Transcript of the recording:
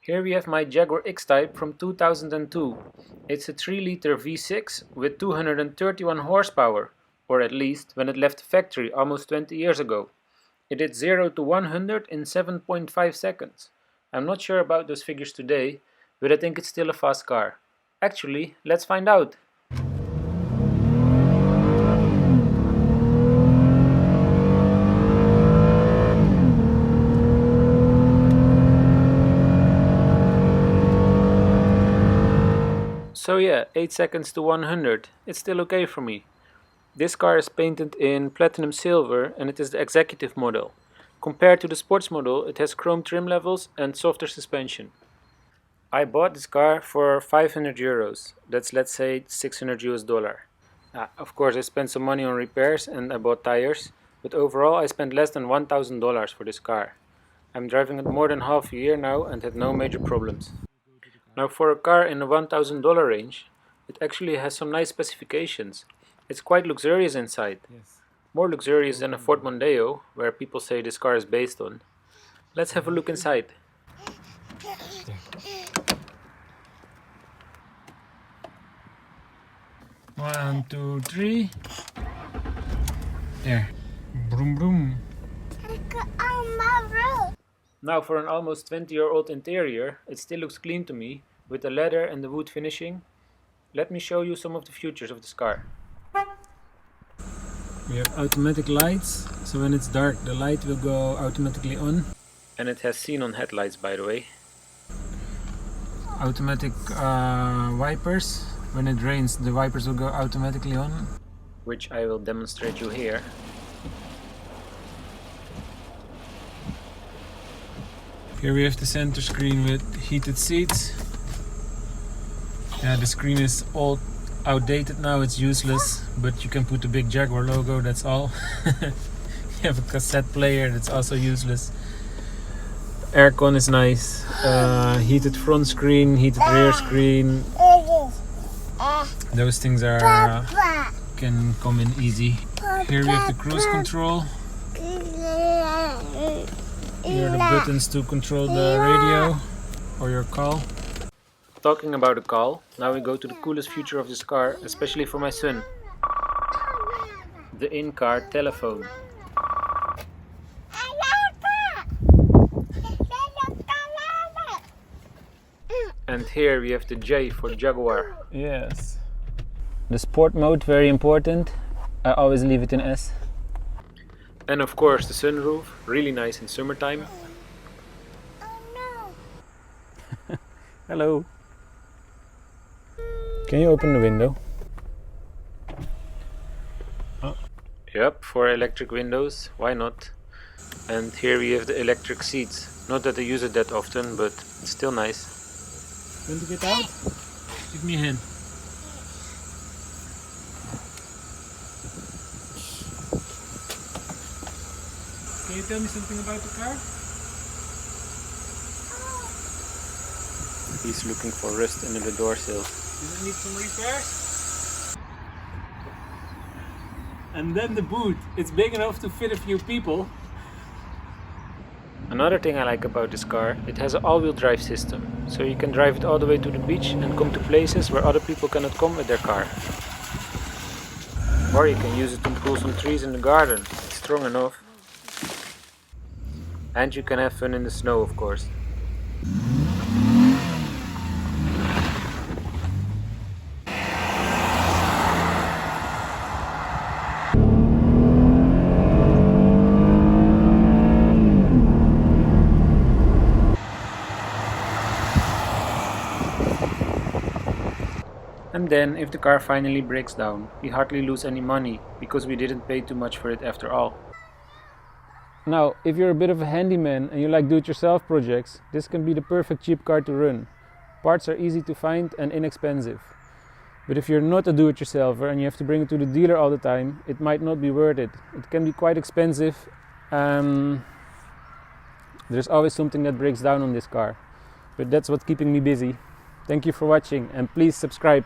Here we have my Jaguar X-type from 2002. It's a 3-liter V6 with 231 horsepower, or at least when it left the factory almost 20 years ago. It did 0 to 100 in 7.5 seconds. I'm not sure about those figures today, but I think it's still a fast car. Actually, let's find out. So yeah, 8 seconds to 100, it's still okay for me. This car is painted in platinum silver and it is the executive model. Compared to the sports model, it has chrome trim levels and softer suspension. I bought this car for 500 euros, that's let's say 600 US dollar. Of course I spent some money on repairs and I bought tires, but overall I spent less than $1,000 for this car. I'm driving it more than half a year now and had no major problems. Now for a car in the $1,000 range, it actually has some nice specifications. It's quite luxurious inside. Yes. More luxurious than a Ford Mondeo, where people say this car is based on. Let's have a look inside. 1, 2, 3. There. Broom broom. Now for an almost 20-year-old interior, it still looks clean to me, with the leather and the wood finishing. Let me show you some of the features of this car. We have automatic lights, so when it's dark the light will go automatically on. And it has xenon headlights, by the way. Automatic wipers. When it rains the wipers will go automatically on, which I will demonstrate you here. Here we have the center screen with heated seats. Yeah, the screen is all outdated now, it's useless, but you can put the big Jaguar logo, that's all. You have a cassette player, that's also useless. Aircon is nice. Heated front screen, heated rear screen. Those things are can come in easy. Here we have the cruise control. Here are the buttons to control the radio or your call. Talking about a call, now we go to the coolest feature of this car, especially for my son. The in-car telephone. And here we have the J for Jaguar. Yes. The sport mode, very important. I always leave it in S. And of course the sunroof, really nice in summertime. Oh no! Hello. Can you open the window? Oh. Yep, for electric windows, why not? And here we have the electric seats. Not that I use it that often, but it's still nice. Want to get out? Give me a hand. Can you tell me something about the car? He's looking for rust under the door sill. Does it need some repairs? And then the boot. It's big enough to fit a few people. Another thing I like about this car, it has an all-wheel drive system, so you can drive it all the way to the beach and come to places where other people cannot come with their car. Or you can use it to pull some trees in the garden, it's strong enough. And you can have fun in the snow, of course. And then, if the car finally breaks down, we hardly lose any money, because we didn't pay too much for it after all. Now, if you're a bit of a handyman and you like do-it-yourself projects, this can be the perfect cheap car to run. Parts are easy to find and inexpensive. But if you're not a do-it-yourselfer and you have to bring it to the dealer all the time, it might not be worth it. It can be quite expensive. There's always something that breaks down on this car. But that's what's keeping me busy. Thank you for watching and please subscribe.